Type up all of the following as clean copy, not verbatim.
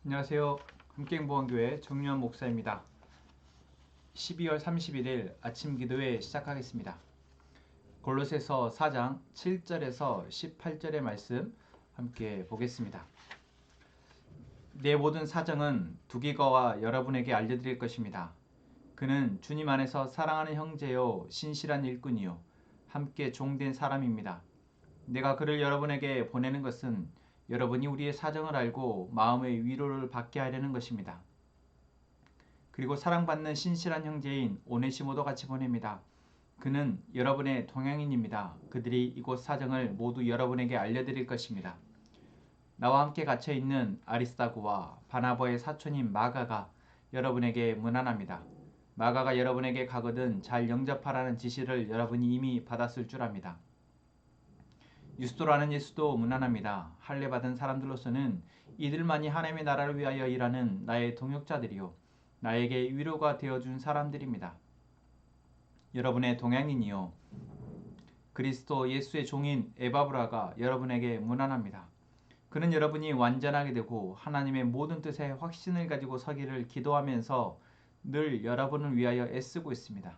안녕하세요. 함께행보원교회 정유한 목사입니다. 12월 31일 아침 기도회 시작하겠습니다. 골로새서 4장 7절에서 18절의 말씀 함께 보겠습니다. 내 모든 사정은 두기거와 여러분에게 알려드릴 것입니다. 그는 주님 안에서 사랑하는 형제요 신실한 일꾼이요 함께 종된 사람입니다. 내가 그를 여러분에게 보내는 것은 여러분이 우리의 사정을 알고 마음의 위로를 받게 하려는 것입니다. 그리고 사랑받는 신실한 형제인 오네시모도 같이 보냅니다. 그는 여러분의 동양인입니다. 그들이 이곳 사정을 모두 여러분에게 알려드릴 것입니다. 나와 함께 갇혀있는 아리스다고와 바나바의 사촌인 마가가 여러분에게 문안합니다. 마가가 여러분에게 가거든 잘 영접하라는 지시를 여러분이 이미 받았을 줄 압니다. 유스도라는 예수도 문안합니다. 할례받은 사람들로서는 이들만이 하나님의 나라를 위하여 일하는 나의 동역자들이요 나에게 위로가 되어준 사람들입니다. 여러분의 동양인이요 그리스도 예수의 종인 에바브라가 여러분에게 문안합니다. 그는 여러분이 완전하게 되고 하나님의 모든 뜻에 확신을 가지고 서기를 기도하면서 늘 여러분을 위하여 애쓰고 있습니다.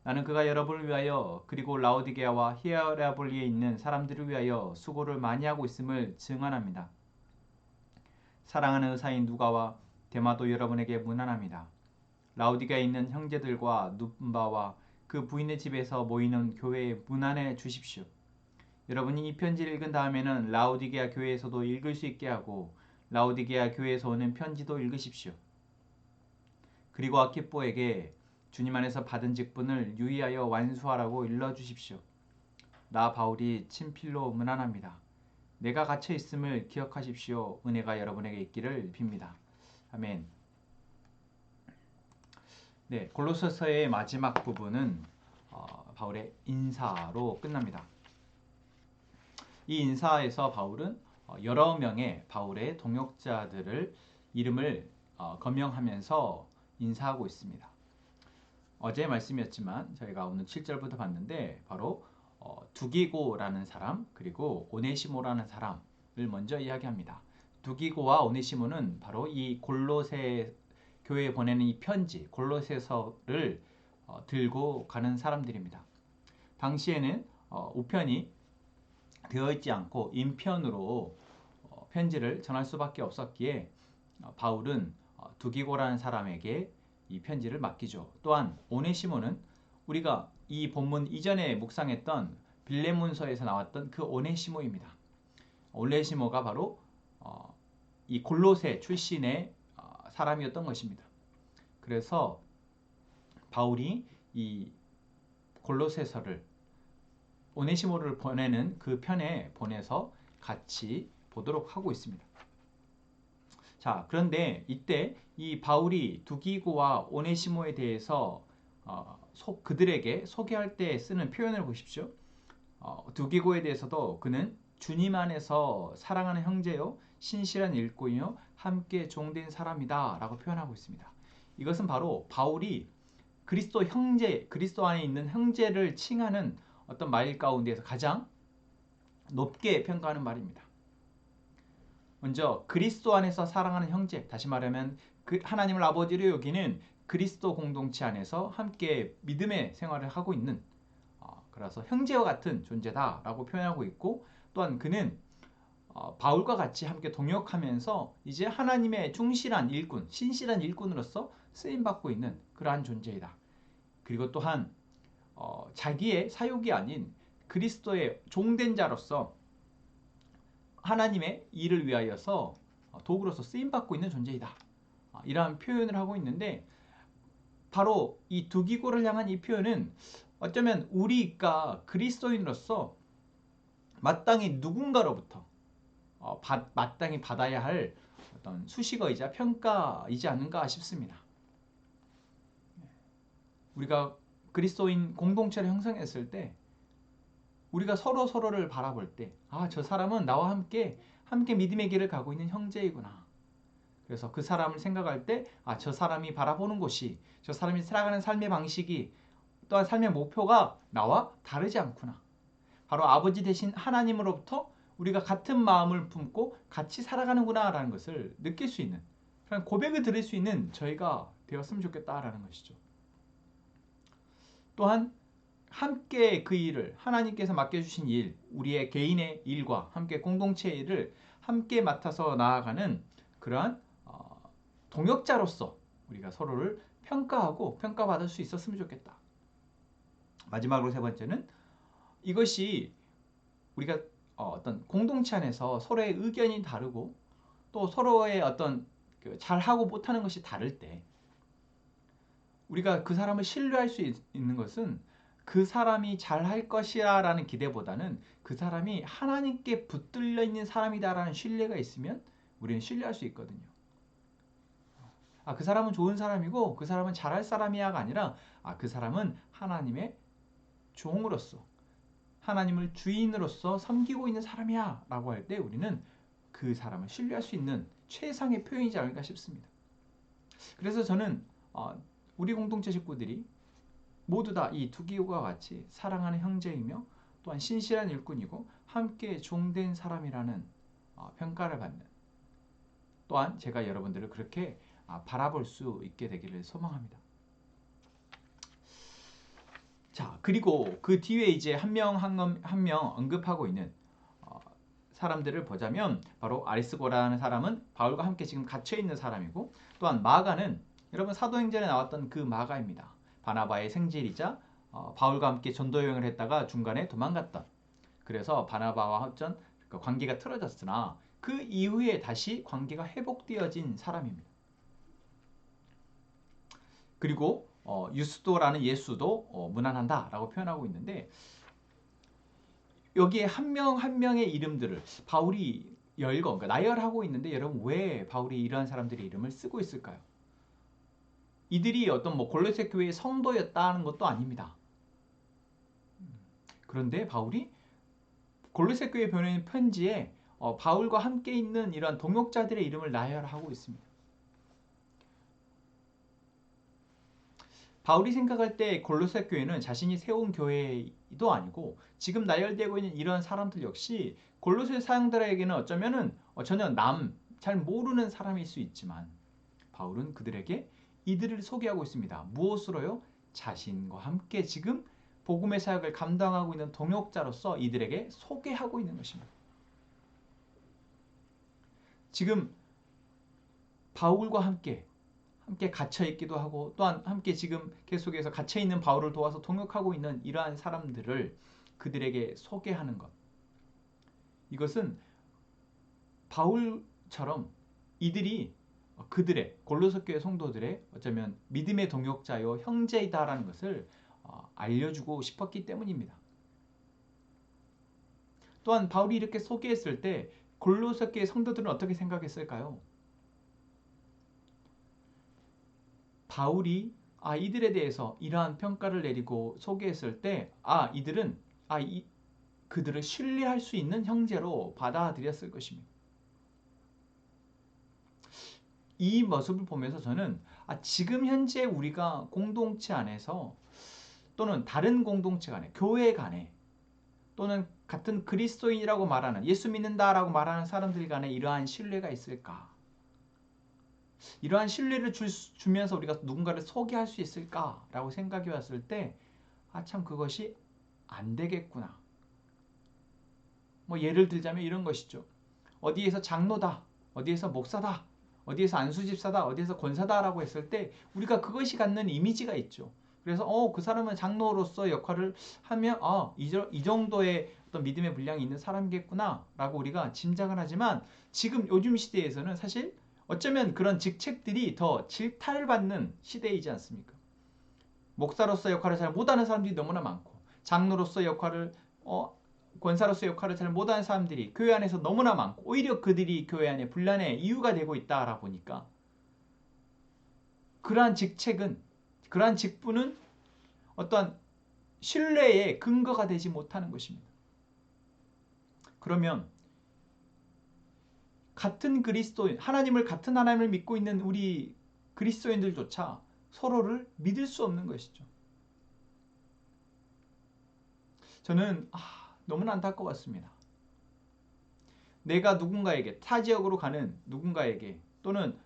나는 그가 여러분을 위하여 그리고 라오디게아와 히에라볼리에 있는 사람들을 위하여 수고를 많이 하고 있음을 증언합니다. 사랑하는 의사인 누가와 데마도 여러분에게 문안합니다. 라오디게아에 있는 형제들과 누바와 그 부인의 집에서 모이는 교회에 문안해 주십시오. 여러분이 이 편지를 읽은 다음에는 라오디게아 교회에서도 읽을 수 있게 하고 라오디게아 교회에서 오는 편지도 읽으십시오. 그리고 아키뽀에게 주님 안에서 받은 직분을 유의하여 완수하라고 일러주십시오. 나 바울이 친필로 문안합니다. 내가 갇혀 있음을 기억하십시오. 은혜가 여러분에게 있기를 빕니다. 아멘. 네, 골로새서의 마지막 부분은 바울의 인사로 끝납니다. 이 인사에서 바울은 여러 명의 바울의 동역자들을 이름을 거명하면서 인사하고 있습니다. 어제 말씀이었지만 저희가 오늘 7절부터 봤는데 바로 두기고라는 사람 그리고 오네시모라는 사람을 먼저 이야기합니다. 두기고와 오네시모는 바로 이 골로새 교회에 보내는 이 편지 골로새서를 들고 가는 사람들입니다. 당시에는 우편이 되어 있지 않고 인편으로 편지를 전할 수밖에 없었기에 바울은 두기고라는 사람에게 이 편지를 맡기죠. 또한 오네시모는 우리가 이 본문 이전에 묵상했던 빌레몬서에서 나왔던 그 오네시모입니다. 오네시모가 바로 이 골로새 출신의 사람이었던 것입니다. 그래서 바울이 이 골로새서를 오네시모를 보내는 그 편에 보내서 같이 보도록 하고 있습니다. 자, 그런데 이때 이 바울이 두기고와 오네시모에 대해서 그들에게 소개할 때 쓰는 표현을 보십시오. 두기고에 대해서도 그는 주님 안에서 사랑하는 형제요 신실한 일꾼이요 함께 종된 사람이다 라고 표현하고 있습니다. 이것은 바로 바울이 그리스도 형제, 그리스도 안에 있는 형제를 칭하는 어떤 말 가운데에서 가장 높게 평가하는 말입니다. 먼저 그리스도 안에서 사랑하는 형제, 다시 말하면 하나님을 아버지로 여기는 그리스도 공동체 안에서 함께 믿음의 생활을 하고 있는 그래서 형제와 같은 존재다라고 표현하고 있고 또한 그는 바울과 같이 함께 동역하면서 이제 하나님의 충실한 일꾼, 신실한 일꾼으로서 쓰임받고 있는 그러한 존재이다. 그리고 또한 자기의 사욕이 아닌 그리스도의 종된 자로서 하나님의 일을 위하여서 도구로서 쓰임받고 있는 존재이다. 이러한 표현을 하고 있는데 바로 이 두기고를 향한 이 표현은 어쩌면 우리가 그리스도인으로서 마땅히 누군가로부터 마땅히 받아야 할 어떤 수식어이자 평가이지 않는가 싶습니다. 우리가 그리스도인 공동체를 형성했을 때 우리가 서로를 바라볼 때 저 사람은 나와 함께 믿음의 길을 가고 있는 형제이구나. 그래서 그 사람을 생각할 때 저 사람이 바라보는 곳이 저 사람이 살아가는 삶의 방식이 또한 삶의 목표가 나와 다르지 않구나. 바로 아버지 되신 하나님으로부터 우리가 같은 마음을 품고 같이 살아가는구나 라는 것을 느낄 수 있는 그런 고백을 들을 수 있는 저희가 되었으면 좋겠다라는 것이죠. 또한 함께 그 일을 하나님께서 맡겨주신 일, 우리의 개인의 일과 함께 공동체의 일을 함께 맡아서 나아가는 그러한 동역자로서 우리가 서로를 평가하고 평가받을 수 있었으면 좋겠다. 마지막으로 세 번째는 이것이 우리가 어떤 공동체 안에서 서로의 의견이 다르고 또 서로의 어떤 잘하고 못하는 것이 다를 때 우리가 그 사람을 신뢰할 수 있는 것은 그 사람이 잘할 것이야 라는 기대보다는 그 사람이 하나님께 붙들려 있는 사람이다 라는 신뢰가 있으면 우리는 신뢰할 수 있거든요. 그 사람은 좋은 사람이고 그 사람은 잘할 사람이야가 아니라 그 사람은 하나님의 종으로서 하나님을 주인으로서 섬기고 있는 사람이야 라고 할 때 우리는 그 사람을 신뢰할 수 있는 최상의 표현이지 않을까 싶습니다. 그래서 저는 우리 공동체 식구들이 모두 다 이 두기호가 같이 사랑하는 형제이며 또한 신실한 일꾼이고 함께 종된 사람이라는 평가를 받는, 또한 제가 여러분들을 그렇게 바라볼 수 있게 되기를 소망합니다. 자, 그리고 그 뒤에 이제 한 명 한 명 언급하고 있는 사람들을 보자면 바로 아리스고라는 사람은 바울과 함께 지금 갇혀 있는 사람이고, 또한 마가는 여러분 사도행전에 나왔던 그 마가입니다. 바나바의 생질이자 바울과 함께 전도 여행을 했다가 중간에 도망갔던, 그래서 바나바와 어쩐 관계가 틀어졌으나 그 이후에 다시 관계가 회복되어진 사람입니다. 그리고 유스도라는 예수도 무난한다라고 표현하고 있는데, 여기에 한 명 한 명의 이름들을 바울이 그러니까 나열하고 있는데, 여러분 왜 바울이 이러한 사람들의 이름을 쓰고 있을까요? 이들이 어떤 골로새 교회의 성도였다는 것도 아닙니다. 그런데 바울이 골로새 교회에 보내는 편지에 바울과 함께 있는 이러한 동역자들의 이름을 나열하고 있습니다. 바울이 생각할 때 골로새 교회는 자신이 세운 교회도 아니고 지금 나열되고 있는 이런 사람들 역시 골로새 사람들에게는 어쩌면은 전혀 잘 모르는 사람일 수 있지만 바울은 그들에게 이들을 소개하고 있습니다. 무엇으로요? 자신과 함께 지금 복음의 사역을 감당하고 있는 동역자로서 이들에게 소개하고 있는 것입니다. 지금 바울과 함께 갇혀 있기도 하고, 또한 함께 지금 계속해서 갇혀 있는 바울을 도와서 동역하고 있는 이러한 사람들을 그들에게 소개하는 것. 이것은 바울처럼 이들이 그들의 골로새 교회 성도들의 어쩌면 믿음의 동역자요 형제이다라는 것을 알려주고 싶었기 때문입니다. 또한 바울이 이렇게 소개했을 때 골로새 교회 성도들은 어떻게 생각했을까요? 바울이 이들에 대해서 이러한 평가를 내리고 소개했을 때 이들은 그들을 신뢰할 수 있는 형제로 받아들였을 것입니다. 이 모습을 보면서 저는 지금 현재 우리가 공동체 안에서 또는 다른 공동체 간에, 교회 간에, 또는 같은 그리스도인이라고 말하는, 예수 믿는다라고 말하는 사람들 간에 이러한 신뢰가 있을까? 이러한 신뢰를 주면서 우리가 누군가를 소개할 수 있을까라고 생각해 왔을 때 참 그것이 안 되겠구나. 예를 들자면 이런 것이죠. 어디에서 장로다, 어디에서 목사다, 어디에서 안수집사다, 어디에서 권사다라고 했을 때 우리가 그것이 갖는 이미지가 있죠. 그래서 그 사람은 장로로서 역할을 하면 이 정도의 어떤 믿음의 분량이 있는 사람이겠구나라고 우리가 짐작을 하지만, 지금 요즘 시대에서는 사실 어쩌면 그런 직책들이 더 질타를 받는 시대이지 않습니까? 목사로서 역할을 잘 못하는 사람들이 너무나 많고, 장로로서 역할을 권사로서 역할을 잘 못하는 사람들이 교회 안에서 너무나 많고, 오히려 그들이 교회 안에 분란의 이유가 되고 있다라 보니까 그러한 직분은 어떠한 신뢰의 근거가 되지 못하는 것입니다. 그러면 같은 같은 하나님을 믿고 있는 우리 그리스도인들조차 서로를 믿을 수 없는 것이죠. 저는 너무나 안타까웠습니다. 내가 누군가에게, 타 지역으로 가는 누군가에게, 또는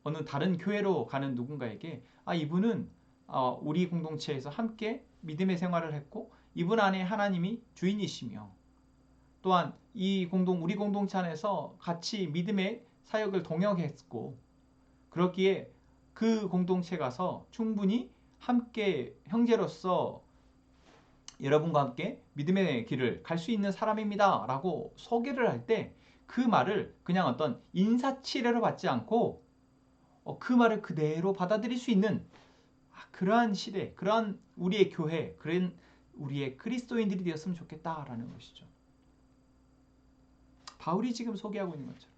어느 다른 교회로 가는 누군가에게 이분은 우리 공동체에서 함께 믿음의 생활을 했고 이분 안에 하나님이 주인이시며 또한 우리 공동체 안에서 같이 믿음의 사역을 동역했고 그렇기에 그 공동체 가서 충분히 함께 형제로서 여러분과 함께 믿음의 길을 갈 수 있는 사람입니다 라고 소개를 할 때 그 말을 그냥 어떤 인사치레로 받지 않고 그 말을 그대로 받아들일 수 있는 그러한 시대, 그러한 우리의 교회, 그런 우리의 그리스도인들이 되었으면 좋겠다라는 것이죠. 바울이 지금 소개하고 있는 것처럼.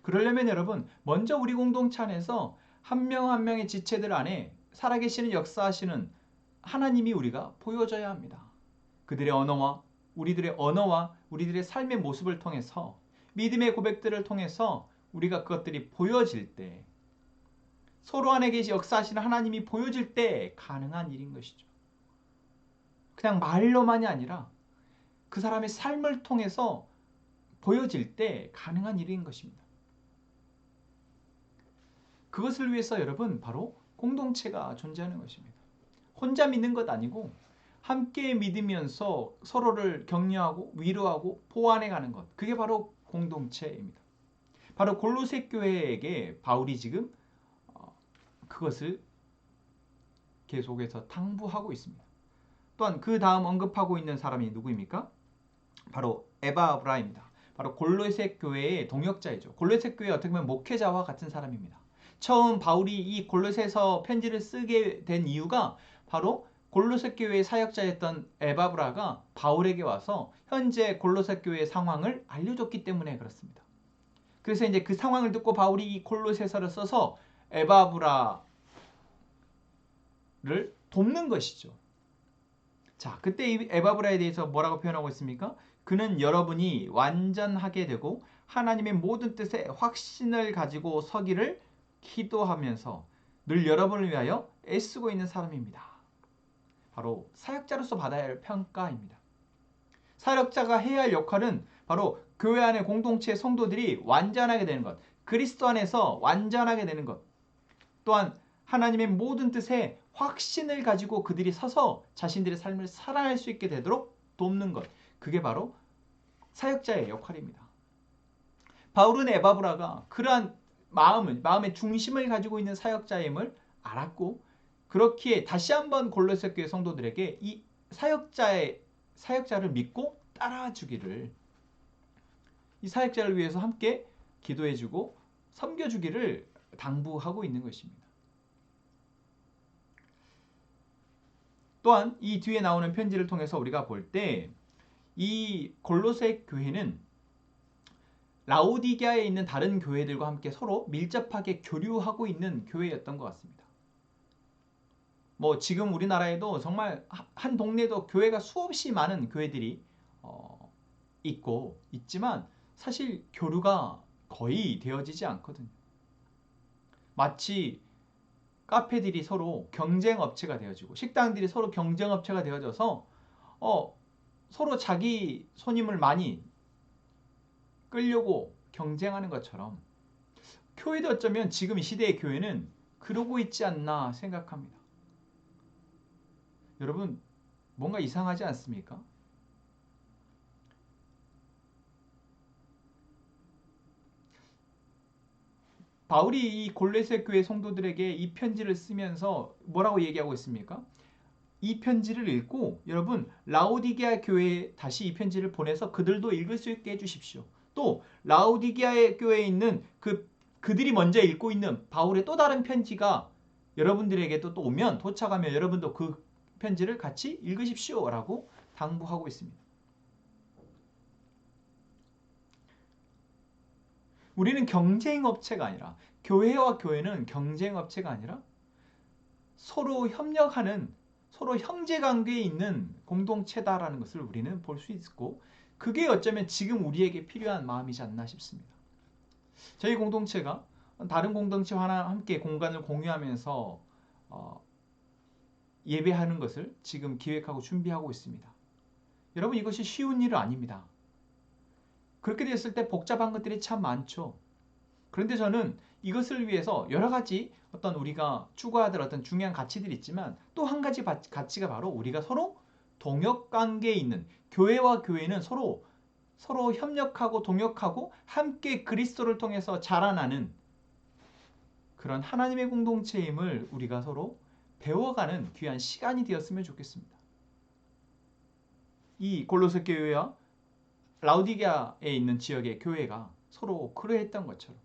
그러려면 여러분 먼저 우리 공동체 안에서 한 명 한 명의 지체들 안에 살아계시는 역사하시는 하나님이 우리가 보여져야 합니다. 그들의 언어와 우리들의 삶의 모습을 통해서 믿음의 고백들을 통해서 우리가 그것들이 보여질 때 서로 안에 계시 역사하시는 하나님이 보여질 때 가능한 일인 것이죠. 그냥 말로만이 아니라 그 사람의 삶을 통해서 보여질 때 가능한 일인 것입니다. 그것을 위해서 여러분 바로 공동체가 존재하는 것입니다. 혼자 믿는 것 아니고 함께 믿으면서 서로를 격려하고 위로하고 보완해가는 것. 그게 바로 공동체입니다. 바로 골로새 교회에게 바울이 지금 그것을 계속해서 당부하고 있습니다. 또한 그 다음 언급하고 있는 사람이 누구입니까? 바로 에바브라입니다. 바로 골로새 교회의 동역자이죠. 골로새 교회 어떻게 보면 목회자와 같은 사람입니다. 처음 바울이 이 골로새서 편지를 쓰게 된 이유가 바로 골로새 교회의 사역자였던 에바브라가 바울에게 와서 현재 골로새 교회의 상황을 알려줬기 때문에 그렇습니다. 그래서 이제 그 상황을 듣고 바울이 이 골로새서를 써서 에바브라를 돕는 것이죠. 자, 그때 이 에바브라에 대해서 뭐라고 표현하고 있습니까? 그는 여러분이 완전하게 되고 하나님의 모든 뜻에 확신을 가지고 서기를 기도하면서 늘 여러분을 위하여 애쓰고 있는 사람입니다. 바로 사역자로서 받아야 할 평가입니다. 사역자가 해야 할 역할은 바로 교회 안의 공동체 성도들이 완전하게 되는 것, 그리스도 안에서 완전하게 되는 것, 또한 하나님의 모든 뜻에 확신을 가지고 그들이 서서 자신들의 삶을 살아낼 수 있게 되도록 돕는 것, 그게 바로 사역자의 역할입니다. 바울은 에바브라가 그러한 마음의 중심을 가지고 있는 사역자임을 알았고 그렇기에 다시 한번 골로새 교회 성도들에게 이 사역자를 믿고 따라주기를, 이 사역자를 위해서 함께 기도해주고 섬겨주기를 당부하고 있는 것입니다. 또한 이 뒤에 나오는 편지를 통해서 우리가 볼 때 이 골로새 교회는 라오디게아에 있는 다른 교회들과 함께 서로 밀접하게 교류하고 있는 교회였던 것 같습니다. 지금 우리나라에도 정말 한 동네도 교회가 수없이 많은 교회들이 있지만 사실 교류가 거의 되어지지 않거든요. 마치 카페들이 서로 경쟁업체가 되어지고 식당들이 서로 경쟁업체가 되어져서 서로 자기 손님을 많이 끌려고 경쟁하는 것처럼 교회도 어쩌면 지금 이 시대의 교회는 그러고 있지 않나 생각합니다. 여러분 뭔가 이상하지 않습니까? 바울이 이 골로새 교회 성도들에게 이 편지를 쓰면서 뭐라고 얘기하고 있습니까? 이 편지를 읽고 여러분 라오디게아 교회에 다시 이 편지를 보내서 그들도 읽을 수 있게 해주십시오. 또 라오디게아 교회에 있는 그들이 먼저 읽고 있는 바울의 또 다른 편지가 여러분들에게도 또 오면 도착하면 여러분도 그 편지를 같이 읽으십시오 라고 당부하고 있습니다. 우리는 경쟁업체가 아니라, 교회와 교회는 경쟁업체가 아니라 서로 협력하는, 서로 형제관계에 있는 공동체다라는 것을 우리는 볼 수 있고, 그게 어쩌면 지금 우리에게 필요한 마음이지 않나 싶습니다. 저희 공동체가 다른 공동체와 함께 공간을 공유하면서 예배하는 것을 지금 기획하고 준비하고 있습니다. 여러분 이것이 쉬운 일은 아닙니다. 그렇게 됐을 때 복잡한 것들이 참 많죠. 그런데 저는 이것을 위해서 여러 가지 어떤 우리가 추구해야 될 어떤 중요한 가치들이 있지만 또 한 가지 가치가 바로 우리가 서로 동역 관계에 있는 교회와 교회는 서로 협력하고 동역하고 함께 그리스도를 통해서 자라나는 그런 하나님의 공동체임을 우리가 서로 배워가는 귀한 시간이 되었으면 좋겠습니다. 이 골로새 교회와 라우디게아에 있는 지역의 교회가 서로 그러했던 것처럼,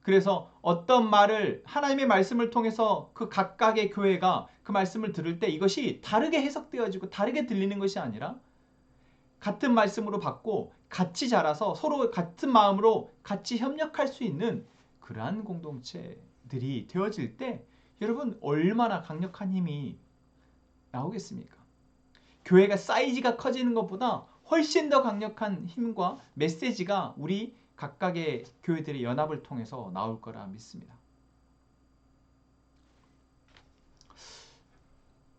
그래서 어떤 말을 하나님의 말씀을 통해서 그 각각의 교회가 그 말씀을 들을 때 이것이 다르게 해석되어지고 다르게 들리는 것이 아니라 같은 말씀으로 받고 같이 자라서 서로 같은 마음으로 같이 협력할 수 있는 그러한 공동체들이 되어질 때 여러분 얼마나 강력한 힘이 나오겠습니까? 교회가 사이즈가 커지는 것보다 훨씬 더 강력한 힘과 메시지가 우리 각각의 교회들의 연합을 통해서 나올 거라 믿습니다.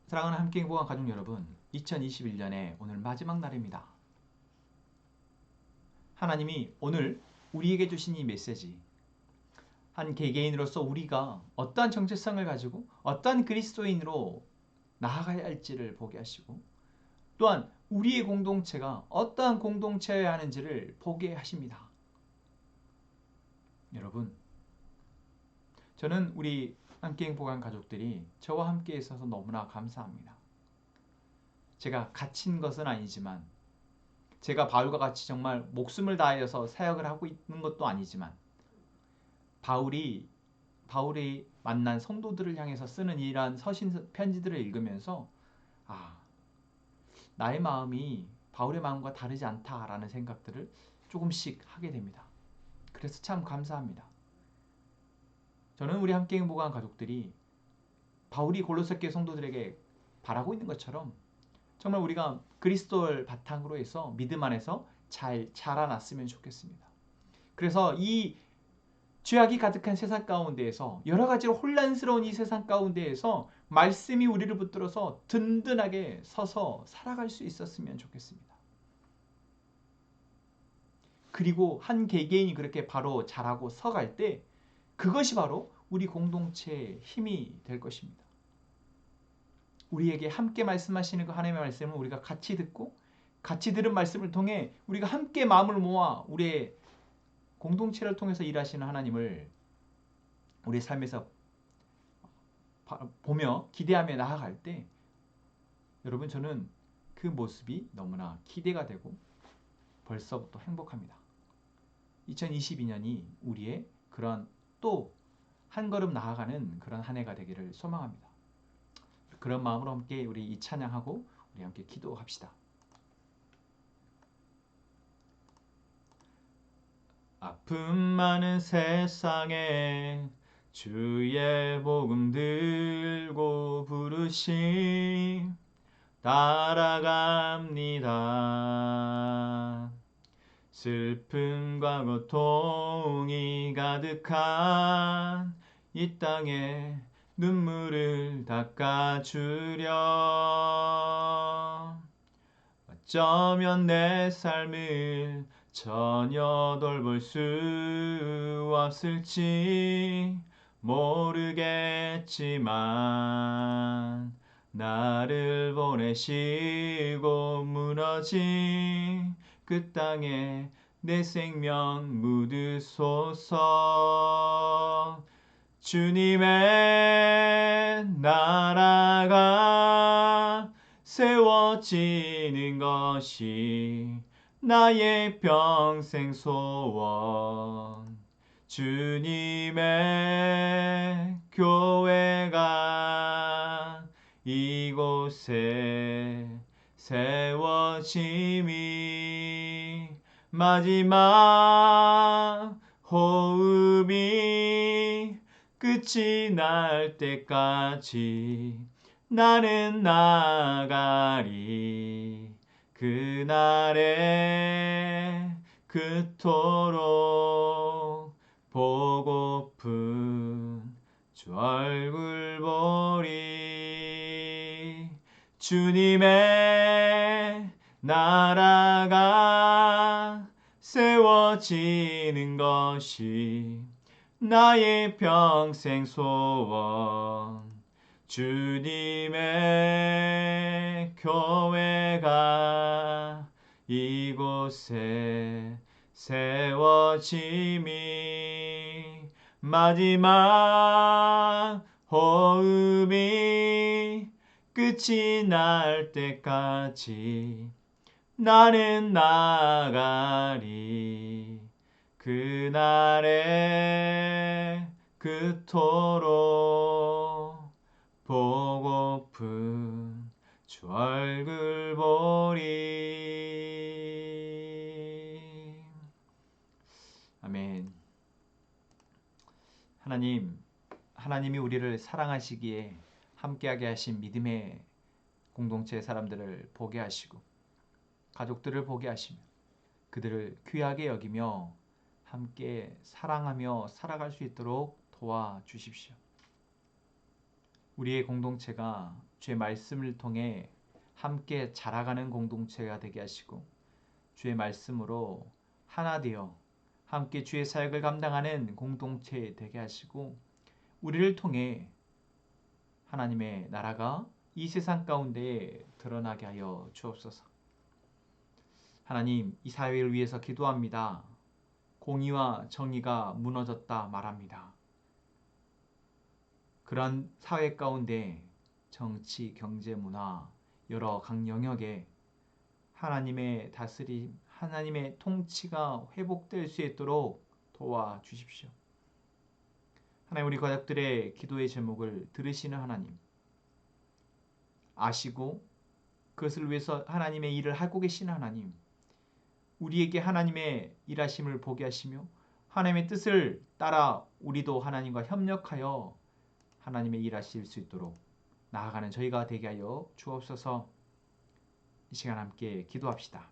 사랑하는 함께 행복한 가족 여러분, 2021년의 오늘 마지막 날입니다. 하나님이 오늘 우리에게 주신 이 메시지, 한 개개인으로서 우리가 어떠한 정체성을 가지고 어떠한 그리스도인으로 나아가야 할지를 보게 하시고, 또한 우리의 공동체가 어떠한 공동체여야 하는지를 보게 하십니다. 여러분, 저는 우리 함께 행복한 가족들이 저와 함께 있어서 너무나 감사합니다. 제가 갇힌 것은 아니지만, 제가 바울과 같이 정말 목숨을 다하여서 사역을 하고 있는 것도 아니지만, 바울이 만난 성도들을 향해서 쓰는 이러한 서신 편지들을 읽으면서 나의 마음이 바울의 마음과 다르지 않다라는 생각들을 조금씩 하게 됩니다. 그래서 참 감사합니다. 저는 우리 함께 행복한 가족들이 바울이 골로새 교회 성도들에게 바라고 있는 것처럼 정말 우리가 그리스도를 바탕으로 해서 믿음 안에서 잘 자라났으면 좋겠습니다. 그래서 이 죄악이 가득한 세상 가운데에서, 여러 가지로 혼란스러운 이 세상 가운데에서 말씀이 우리를 붙들어서 든든하게 서서 살아갈 수 있었으면 좋겠습니다. 그리고 한 개개인이 그렇게 바로 자라고 서갈 때 그것이 바로 우리 공동체의 힘이 될 것입니다. 우리에게 함께 말씀하시는 그 하나님의 말씀을 우리가 같이 듣고, 같이 들은 말씀을 통해 우리가 함께 마음을 모아 우리의 공동체를 통해서 일하시는 하나님을 우리 삶에서 보며 기대하며 나아갈 때, 여러분, 저는 그 모습이 너무나 기대가 되고 벌써부터 행복합니다. 2022년이 우리의 그런 또 한 걸음 나아가는 그런 한 해가 되기를 소망합니다. 그런 마음으로 함께 우리 이 찬양하고 우리 함께 기도합시다. 아픔 많은 세상에 주의 복음 들고 부르심 따라갑니다. 슬픔과 고통이 가득한 이 땅에 눈물을 닦아주려. 어쩌면 내 삶을 전혀 돌볼 수 없을지 모르겠지만, 나를 보내시고 무너진 그 땅에 내 생명 묻으소서. 주님의 나라가 세워지는 것이 나의 평생 소원. 주님의 교회가 이곳에 세워짐이 마지막 호흡이 끝이 날 때까지 나는 나가리. 그날에 그토록 보고픈 주 얼굴 보리. 주님의 나라가 세워지는 것이 나의 평생 소원. 주님의 교회가 이곳에 세워짐이 마지막 호흡이 끝이 날 때까지 나는 나가리. 그날에 그토록 보고픈 주 얼굴 보리. 아멘. 하나님이 우리를 사랑하시기에 함께하게 하신 믿음의 공동체 사람들을 보게 하시고 가족들을 보게 하시며 그들을 귀하게 여기며 함께 사랑하며 살아갈 수 있도록 도와주십시오. 우리의 공동체가 주의 말씀을 통해 함께 자라가는 공동체가 되게 하시고 주의 말씀으로 하나 되어 함께 주의 사역을 감당하는 공동체 되게 하시고 우리를 통해 하나님의 나라가 이 세상 가운데 드러나게 하여 주옵소서. 하나님, 이 사회를 위해서 기도합니다. 공의와 정의가 무너졌다 말합니다. 그러한 사회 가운데 정치, 경제, 문화 여러 각 영역에 하나님의 다스림, 하나님의 통치가 회복될 수 있도록 도와주십시오. 하나님, 우리 가족들의 기도의 제목을 들으시는 하나님, 아시고 그것을 위해서 하나님의 일을 하고 계시는 하나님, 우리에게 하나님의 일하심을 보게 하시며 하나님의 뜻을 따라 우리도 하나님과 협력하여 하나님의 일하실 수 있도록 나아가는 저희가 되게 하여 주옵소서. 이 시간 함께 기도합시다.